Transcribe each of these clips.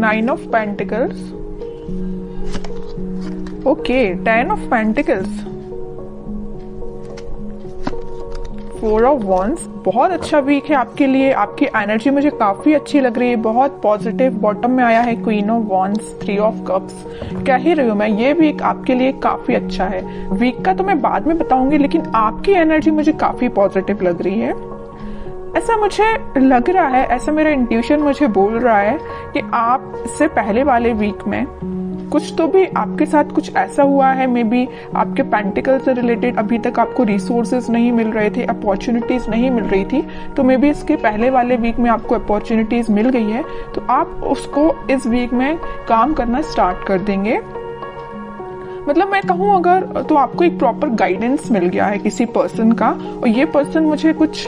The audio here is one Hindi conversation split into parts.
9 of pentacles, okay 10 of pentacles, 4 of wands. बहुत अच्छा वीक है आपके लिए, आपकी एनर्जी मुझे काफी अच्छी लग रही है, बहुत पॉजिटिव। बॉटम में आया है queen of wands, 3 of cups. कह ही रही हूँ मैं, ये वीक आपके लिए काफी अच्छा है। वीक का तो मैं बाद में बताऊंगी, लेकिन आपकी एनर्जी मुझे काफी पॉजिटिव लग रही है। ऐसा मुझे लग रहा है, ऐसा मेरा इंट्यूशन मुझे बोल रहा है कि आप इससे पहले वाले वीक में कुछ तो भी आपके साथ कुछ ऐसा हुआ है, मे बी आपके पेंटिकल से रिलेटेड अभी तक आपको रिसोर्सेज नहीं मिल रहे थे, अपॉर्चुनिटीज नहीं मिल रही थी, तो मे बी इसके पहले वाले वीक में आपको अपॉर्चुनिटीज मिल गई है, तो आप उसको इस वीक में काम करना स्टार्ट कर देंगे। मतलब मैं कहूँ अगर, तो आपको एक प्रॉपर गाइडेंस मिल गया है किसी पर्सन का, और ये पर्सन मुझे कुछ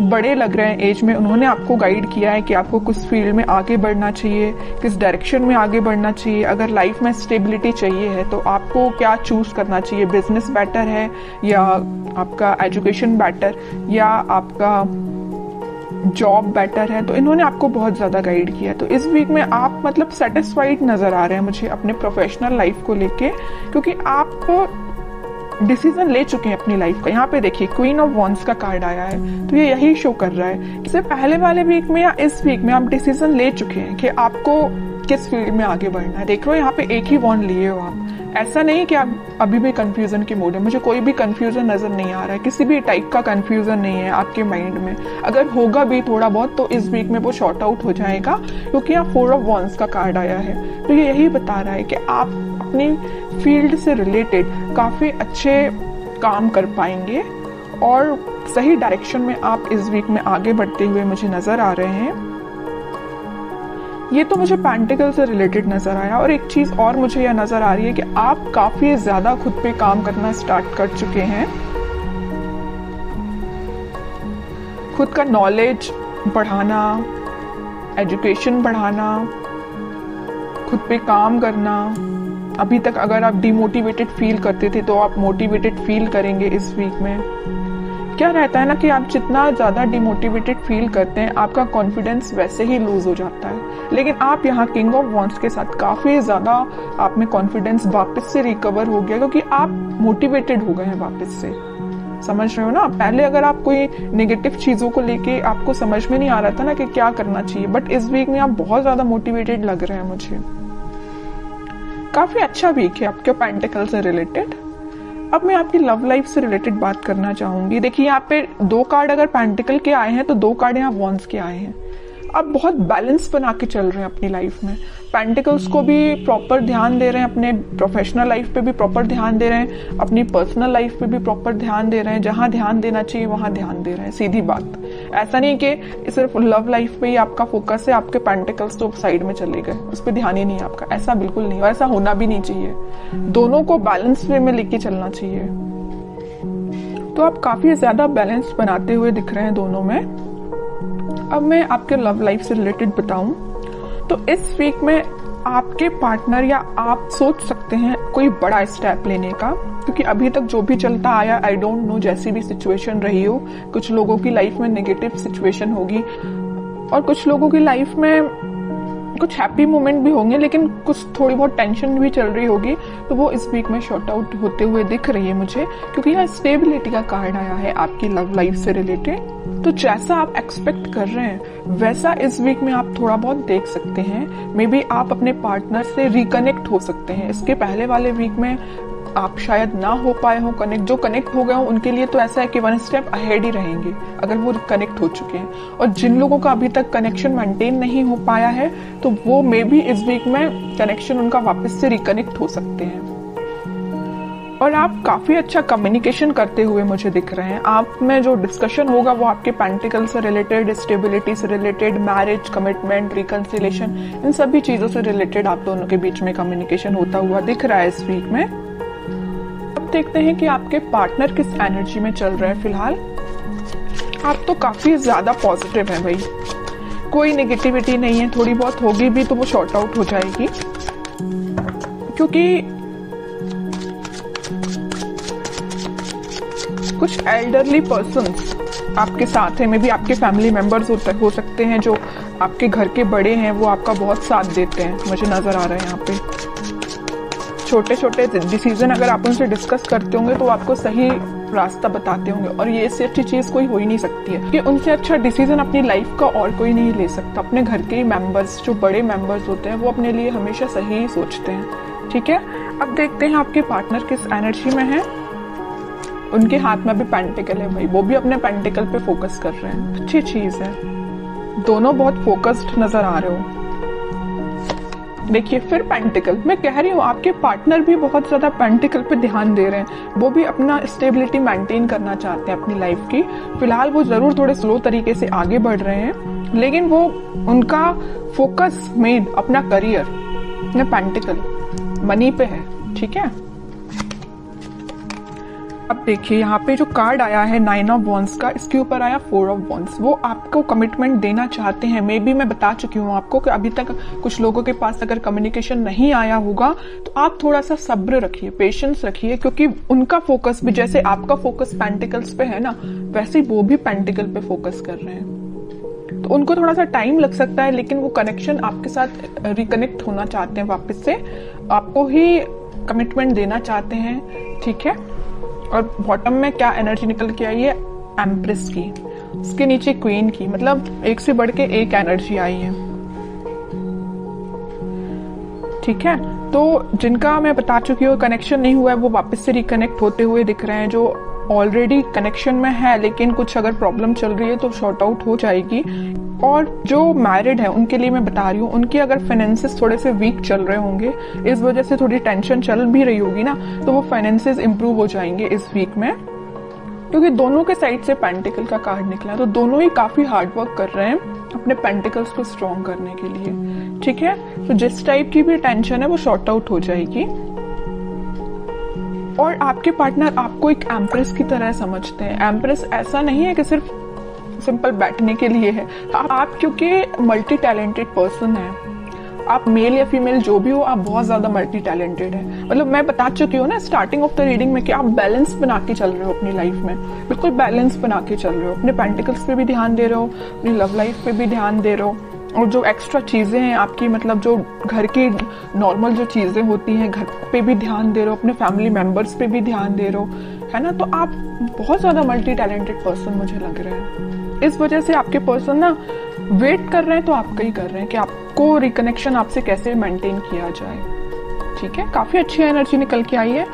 बड़े लग रहे हैं एज में। उन्होंने आपको गाइड किया है कि आपको किस फील्ड में आगे बढ़ना चाहिए, किस डायरेक्शन में आगे बढ़ना चाहिए। अगर लाइफ में स्टेबिलिटी चाहिए है तो आपको क्या चूज करना चाहिए, बिजनेस बेटर है या आपका एजुकेशन बेटर या आपका जॉब बेटर है। तो इन्होंने आपको बहुत ज्यादा गाइड किया है। तो इस वीक में आप मतलब सेटिस्फाइड नजर आ रहे हैं मुझे अपने प्रोफेशनल लाइफ को लेके, क्योंकि आप डिसीजन ले चुके हैं अपनी लाइफ का। यहाँ पे देखिए क्वीन ऑफ वॉन्ड्स का कार्ड आया है, तो ये यही शो कर रहा है। इससे पहले वाले वीक में या इस वीक में आप डिसीजन ले चुके हैं कि आपको किस फील्ड में आगे बढ़ना है। देख लो यहाँ पे एक ही वॉन्ड लिए हो आप, ऐसा नहीं कि आप अभी भी कंफ्यूजन के मूड है। मुझे कोई भी कंफ्यूजन नजर नहीं आ रहा है, किसी भी टाइप का कंफ्यूजन नहीं है आपके माइंड में। अगर होगा भी थोड़ा बहुत तो इस वीक में वो शॉर्ट आउट हो जाएगा, क्योंकि यहाँ 4 ऑफ वॉन्ड्स का कार्ड आया है। तो ये यही बता रहा है कि आप अपनी फील्ड से रिलेटेड काफी अच्छे काम कर पाएंगे और सही डायरेक्शन में आप इस वीक में आगे बढ़ते हुए मुझे नजर आ रहे हैं। ये तो मुझे पेंटिकल से रिलेटेड नजर आया। और एक चीज और मुझे यह नजर आ रही है कि आप काफी ज्यादा खुद पे काम करना स्टार्ट कर चुके हैं। खुद का नॉलेज बढ़ाना, एजुकेशन बढ़ाना, खुद पे काम करना। अभी तक अगर आप डिमोटिवेटेड फील करते थे तो आप मोटिवेटेड फील करेंगे इस वीक में। क्या रहता है ना कि आप जितना ज्यादा डिमोटिवेटेड फील करते हैं आपका कॉन्फिडेंस वैसे ही लूज हो जाता है। लेकिन आप यहाँ किंग ऑफ वॉन्ड्स के साथ काफी ज्यादा आप में कॉन्फिडेंस वापस से रिकवर हो गया, क्योंकि आप मोटिवेटेड हो गए हैं वापस से। समझ रहे हो ना? पहले अगर आप कोई नेगेटिव चीजों को लेके आपको समझ में नहीं आ रहा था ना कि क्या करना चाहिए, बट इस वीक में आप बहुत ज्यादा मोटिवेटेड लग रहे हैं मुझे। काफी अच्छा वीक है आपके पेंटिकल से रिलेटेड। अब मैं आपकी लव लाइफ से रिलेटेड बात करना चाहूंगी। देखिए यहाँ पे 2 कार्ड अगर पेंटिकल के आए हैं तो 2 कार्ड यहाँ वॉन्ड्स के आए हैं। आप बहुत बैलेंस बना के चल रहे हैं अपनी लाइफ में। पेंटिकल्स को भी प्रॉपर ध्यान दे रहे हैं, अपने प्रोफेशनल लाइफ पे भी प्रॉपर ध्यान दे रहे हैं, अपनी पर्सनल लाइफ पे भी प्रॉपर ध्यान दे रहे हैं। जहां ध्यान देना चाहिए वहां ध्यान दे रहे हैं। सीधी बात, ऐसा नहीं कि सिर्फ लव लाइफ पे ही आपका फोकस है, आपके पेंटिकल्स तो साइड में चले गए, उस पर ध्यान ही नहीं है आपका। ऐसा बिल्कुल नहीं, ऐसा होना भी नहीं चाहिए। दोनों को बैलेंस वे में लेके चलना चाहिए। तो आप काफी ज्यादा बैलेंस बनाते हुए दिख रहे हैं दोनों में। अब मैं आपके लव लाइफ से रिलेटेड बताऊं तो इस वीक में आपके पार्टनर या आप सोच सकते हैं कोई बड़ा स्टेप लेने का, क्योंकि अभी तक जो भी चलता आया, आई डोंट नो, जैसी भी सिचुएशन रही हो, कुछ लोगों की लाइफ में नेगेटिव सिचुएशन होगी और कुछ लोगों की लाइफ में कुछ हैप्पी मोमेंट भी होंगे, लेकिन कुछ थोड़ी बहुत टेंशन भी चल रही होगी। तो वो इस वीक में शॉर्ट आउट होते हुए दिख रही है मुझे, क्योंकि यहाँ स्टेबिलिटी का कार्ड आया है आपकी लव लाइफ से रिलेटेड। तो जैसा आप एक्सपेक्ट कर रहे हैं वैसा इस वीक में आप थोड़ा बहुत देख सकते हैं। मे बी आप अपने पार्टनर से रिकनेक्ट हो सकते हैं। इसके पहले वाले वीक में आप शायद ना हो पाए हो कनेक्ट। जो कनेक्ट हो गए हो उनके लिए तो ऐसा है कि 1 स्टेप अहेड ही रहेंगे अगर वो कनेक्ट हो चुके हैं। और जिन लोगों का अभी तक कनेक्शन मेंटेन नहीं हो पाया है तो वो मे बी इस वीक में कनेक्शन उनका वापस से रिकनेक्ट हो सकते हैं। और आप काफी अच्छा कम्युनिकेशन करते हुए मुझे दिख रहे हैं। आप में जो डिस्कशन होगा वो आपके पेंटिकल से रिलेटेड, स्टेबिलिटी से रिलेटेड, मैरिज, कमिटमेंट, रिकंसिलेशन, इन सभी चीजों से रिलेटेड आप दोनों के बीच में कम्युनिकेशन होता हुआ दिख रहा है इस वीक में। अब देखते हैं कि आपके पार्टनर किस एनर्जी में चल रहे हैं फिलहाल। आप तो काफी ज्यादा पॉजिटिव हैं भाई, कोई नेगेटिविटी नहीं है। थोड़ी बहुत होगी भी तो वो शॉर्ट आउट हो जाएगी, क्योंकि कुछ एल्डरली पर्सन्स आपके साथ हैं। मे बी आपके फैमिली मेंबर्स हो सकते हैं जो आपके घर के बड़े हैं वो आपका बहुत साथ देते हैं, मुझे नजर आ रहा है यहाँ पे। छोटे छोटे डिसीजन अगर आप उनसे डिस्कस करते होंगे तो आपको सही रास्ता बताते होंगे, और ये इससे अच्छी चीज कोई हो ही नहीं सकती है कि उनसे अच्छा डिसीजन अपनी लाइफ का और कोई नहीं ले सकता। अपने घर के ही मेंबर्स, जो बड़े मेंबर्स होते हैं, वो अपने लिए हमेशा सही ही सोचते हैं। ठीक है, अब देखते हैं आपके पार्टनर किस एनर्जी में है। उनके हाथ में भी पेंटिकल है भाई, वो भी अपने पेंटिकल पे फोकस कर रहे हैं, अच्छी चीज है। दोनों बहुत फोकस्ड नजर आ रहे हो। देखिए फिर पेंटिकल, मैं कह रही हूँ आपके पार्टनर भी बहुत ज्यादा पेंटिकल पे ध्यान दे रहे हैं। वो भी अपना स्टेबिलिटी मेंटेन करना चाहते हैं अपनी लाइफ की। फिलहाल वो जरूर थोड़े स्लो तरीके से आगे बढ़ रहे हैं, लेकिन वो उनका फोकस मेन अपना करियर, अपने पेंटिकल मनी पे है। ठीक है, अब देखिए यहाँ पे जो कार्ड आया है 9 ऑफ वॉन्ड्स का, इसके ऊपर आया 4 ऑफ वॉन्ड्स। वो आपको कमिटमेंट देना चाहते हैं। मे बी मैं बता चुकी हूँ आपको कि अभी तक कुछ लोगों के पास अगर कम्युनिकेशन नहीं आया होगा तो आप थोड़ा सा सब्र रखिए, पेशेंस रखिए, क्योंकि उनका फोकस भी जैसे आपका फोकस पेंटिकल्स पे है ना, वैसे वो भी पेंटिकल पे फोकस कर रहे हैं। तो उनको थोड़ा सा टाइम लग सकता है, लेकिन वो कनेक्शन आपके साथ रिकनेक्ट होना चाहते हैं वापस से, आपको ही कमिटमेंट देना चाहते हैं। ठीक है, और बॉटम में क्या एनर्जी निकल के आई है, एम्प्रेस की, उसके नीचे क्वीन की, मतलब एक से बढ़ के एक एनर्जी आई है। ठीक है, तो जिनका मैं बता चुकी हूँ कनेक्शन नहीं हुआ है वो वापस से रिकनेक्ट होते हुए दिख रहे हैं। जो ऑलरेडी कनेक्शन में है लेकिन कुछ अगर प्रॉब्लम चल रही है तो शॉर्ट आउट हो जाएगी। और जो मैरिड है उनके लिए मैं बता रही हूँ, उनके अगर फाइनेंसेस थोड़े से वीक चल रहे होंगे, इस वजह से थोड़ी टेंशन चल भी रही होगी ना, तो वो फाइनेंसेस इंप्रूव हो जाएंगे इस वीक में, क्योंकि दोनों के साइड से पेंटिकल का कार्ड निकला। तो दोनों ही काफी हार्ड वर्क कर रहे हैं अपने पेंटिकल्स को स्ट्रॉन्ग करने के लिए। ठीक है, तो जिस टाइप की भी टेंशन है वो शॉर्ट आउट हो जाएगी। और आपके पार्टनर आपको एक एम्प्रेस की तरह समझते हैं। एम्प्रेस ऐसा नहीं है कि सिर्फ सिंपल बैठने के लिए है। आप क्योंकि मल्टी टैलेंटेड पर्सन है, आप मेल या फीमेल जो भी हो, आप बहुत ज्यादा मल्टी टैलेंटेड है। मतलब मैं बता चुकी हूँ ना स्टार्टिंग ऑफ द रीडिंग में कि आप बैलेंस बना के चल रहे हो अपनी लाइफ में, बिल्कुल बैलेंस बना के चल रहे हो। अपने पेंटिकल्स पे भी ध्यान दे रहे हो, अपनी लव लाइफ पे भी ध्यान दे रहे हो, और जो एक्स्ट्रा चीजें हैं आपकी, मतलब जो घर की नॉर्मल जो चीजें होती हैं, घर पे भी ध्यान दे रहे हो, अपने फैमिली मेंबर्स पे भी ध्यान दे रहे हो, है ना। तो आप बहुत ज्यादा मल्टी टैलेंटेड पर्सन मुझे लग रहे हैं। इस वजह से आपके पर्सन ना वेट कर रहे हैं, तो आपका ही कर रहे हैं कि आपको रिकनेक्शन आपसे कैसे मेंटेन किया जाए। ठीक है, काफी अच्छी एनर्जी निकल के आई है।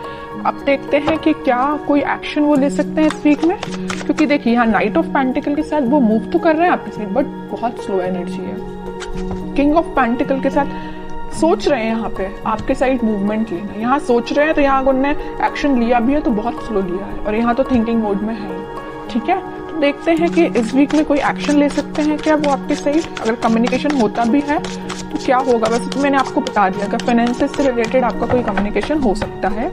अब देखते हैं कि क्या कोई एक्शन वो ले सकते हैं इस वीक में, क्योंकि देखिए यहाँ नाइट ऑफ पेंटिकल के साथ वो मूव तो कर रहे हैं आपके साथ, बट बहुत स्लो एनर्जी है। किंग ऑफ पेंटिकल के साथ सोच रहे हैं यहाँ पे आपके साइड मूवमेंट लेना, यहाँ सोच रहे हैं, तो यहाँ उन्होंने एक्शन लिया भी है तो बहुत स्लो लिया है, और यहाँ तो थिंकिंग मोड में है। ठीक है, तो देखते हैं कि इस वीक में कोई एक्शन ले सकते हैं क्या वो आपके साइड। अगर कम्युनिकेशन होता भी है तो क्या होगा। वैसे तो मैंने आपको बता दिया कि फाइनेंसेस से रिलेटेड आपका कोई कम्युनिकेशन हो सकता है।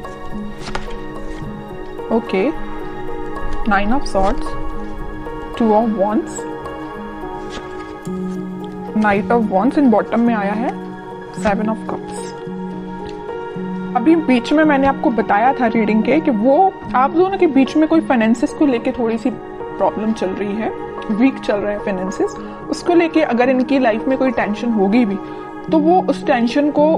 Okay, 9 of swords, 2 of wands, night of wands, in bottom में आया है 7 ऑफ कप्स। अभी बीच में मैंने आपको बताया था रीडिंग के कि वो आप दोनों के बीच में कोई फाइनेंसेस को लेके थोड़ी सी प्रॉब्लम चल रही है, वीक चल रहा है फाइनेंसेस। उसको लेके अगर इनकी लाइफ में कोई टेंशन होगी भी तो वो उस टेंशन को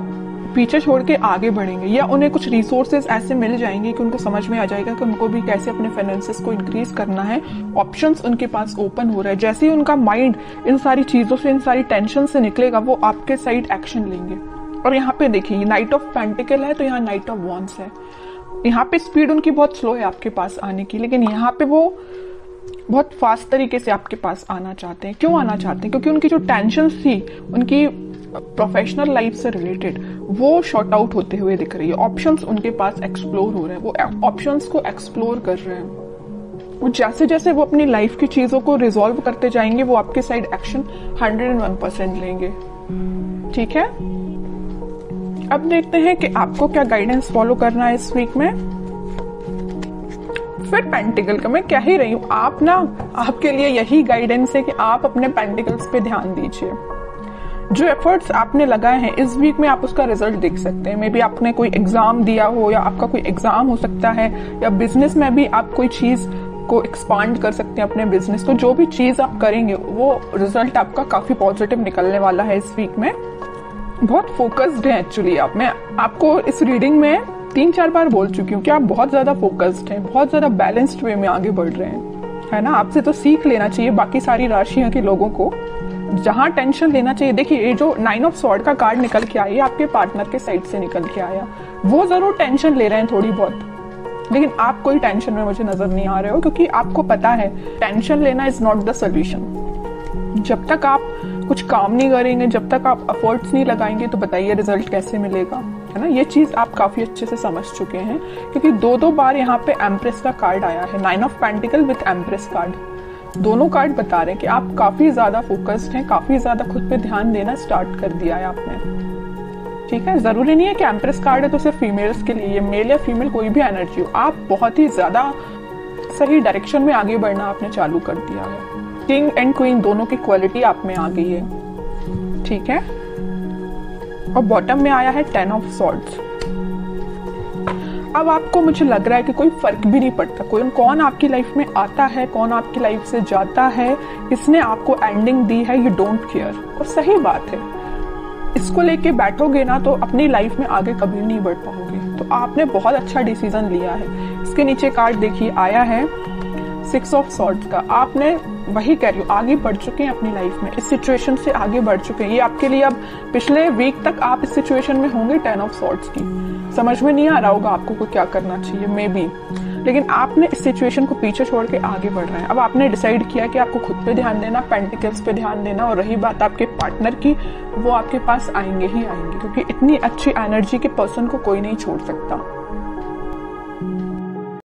पीछे छोड़ के आगे बढ़ेंगे, या उन्हें कुछ रिसोर्सेज ऐसे मिल जाएंगे कि उनको समझ में आ जाएगा कि उनको भी कैसे अपने फाइनेंसेस को इंक्रीज करना है। ऑप्शंस उनके पास ओपन हो रहा है। जैसे ही उनका माइंड इन सारी चीजों से, इन सारी टेंशन से निकलेगा, वो आपके साइड एक्शन लेंगे। और यहाँ पे देखिए नाइट ऑफ पेंटिकल है तो यहाँ नाइट ऑफ वॉन्ड्स है। यहाँ पे स्पीड उनकी बहुत स्लो है आपके पास आने की, लेकिन यहाँ पे वो बहुत फास्ट तरीके से आपके पास आना चाहते हैं। क्यों आना चाहते हैं? क्योंकि उनकी जो टेंशन थी उनकी प्रोफेशनल लाइफ से रिलेटेड, वो शॉर्ट आउट होते हुए दिख रही है। ऑप्शंस उनके पास एक्सप्लोर हो रहे हैं, वो ऑप्शंस को एक्सप्लोर कर रहे हैं। वो जैसे जैसे वो अपनी लाइफ की चीजों को रिजॉल्व करते जाएंगे, वो आपके साइड एक्शन 101% लेंगे। ठीक है, अब देखते हैं कि आपको क्या गाइडेंस फॉलो करना है इस वीक में। फिर पेंटिकल का मैं कह ही रही हूं, आप ना, आपके लिए यही गाइडेंस है कि आप अपने पेंटिकल्स पे ध्यान दीजिए। जो एफर्ट्स आपने लगाए हैं इस वीक में आप उसका रिजल्ट देख सकते हैं। मे बी आपने कोई एग्जाम दिया हो, या आपका कोई एग्जाम हो सकता है, या बिजनेस में भी आप कोई चीज को एक्सपांड कर सकते हैं अपने बिजनेस। तो जो भी चीज आप करेंगे वो रिजल्ट आपका काफी पॉजिटिव निकलने वाला है इस वीक में। बहुत फोकस्ड है एक्चुअली आप। मैं आपको इस रीडिंग में 3-4 बार बोल चुकी हूँ कि आप बहुत ज्यादा फोकस्ड हैं, बहुत ज्यादा बैलेंस्ड वे में आगे बढ़ रहे हैं, है ना। आपसे तो सीख लेना चाहिए बाकी सारी राशियों के लोगों को, जहां टेंशन लेना चाहिए। देखिए ये जो 9 ऑफ स्वॉर्ड का कार्ड निकल के आया, आपके पार्टनर के साइड से निकल के आया, वो जरूर टेंशन ले रहे हैं थोड़ी बहुत, लेकिन आप कोई टेंशन में मुझे नजर नहीं आ रहे हो, क्योंकि आपको पता है टेंशन लेना इज नॉट द सोल्यूशन। जब तक आप कुछ काम नहीं करेंगे, जब तक आप एफर्ट्स नहीं लगाएंगे, तो बताइए रिजल्ट कैसे मिलेगा, है ना। ये चीज आप काफी अच्छे से समझ चुके हैं, क्योंकि 2-2 बार यहाँ पे एम्प्रेस का कार्ड आया है, 9 of pentacle with empress card. दोनों कार्ड बता रहे हैं कि आप काफी ज्यादा फोकस्ड हैं, काफी ज्यादा खुद पे ध्यान देना स्टार्ट कर दिया है आपने, ठीक है। जरूरी नहीं है कि एम्प्रेस कार्ड है तो सिर्फ फीमेल्स के लिए, मेल या फीमेल कोई भी एनर्जी हो, आप बहुत ही ज्यादा सही डायरेक्शन में आगे बढ़ना आपने चालू कर दिया है। किंग एंड क्वीन दोनों की क्वालिटी आप में आ गई है, ठीक है। और बॉटम में आया है 10 ऑफ स्वॉर्ड्स। अब आपको मुझे लग रहा है कि कोई फर्क भी नहीं पड़ता कौन आपकी लाइफ में आता है, कौन आपकी लाइफ से जाता है, इसने आपको एंडिंग दी है, यू डोंट केयर। और सही बात है, इसको लेके बैठोगे ना तो अपनी लाइफ में आगे कभी नहीं बढ़ पाओगे। तो आपने बहुत अच्छा डिसीजन लिया है। इसके नीचे कार्ड देखिए आया है 6 ऑफ स्वॉर्ड्स का। आपने वही कह रही हूँ, आगे बढ़ चुके हैं अपनी लाइफ में, इस सिचुएशन से आगे बढ़ चुके हैं। ये आपके लिए अब पिछले वीक तक आप इस सिचुएशन में होंगे 10 ऑफ स्वॉर्ड्स की, समझ में नहीं आ रहा होगा आपको क्या करना चाहिए मे बी, लेकिन आपने इस सिचुएशन को पीछे छोड़ के आगे बढ़ रहे हैं। अब आपने डिसाइड किया कि आपको खुद पे ध्यान देना, पेंटिकल्स पे ध्यान देना, और रही बात आपके पार्टनर की, वो आपके पास आएंगे ही आएंगे, क्योंकि इतनी अच्छी एनर्जी के पर्सन को कोई नहीं छोड़ सकता।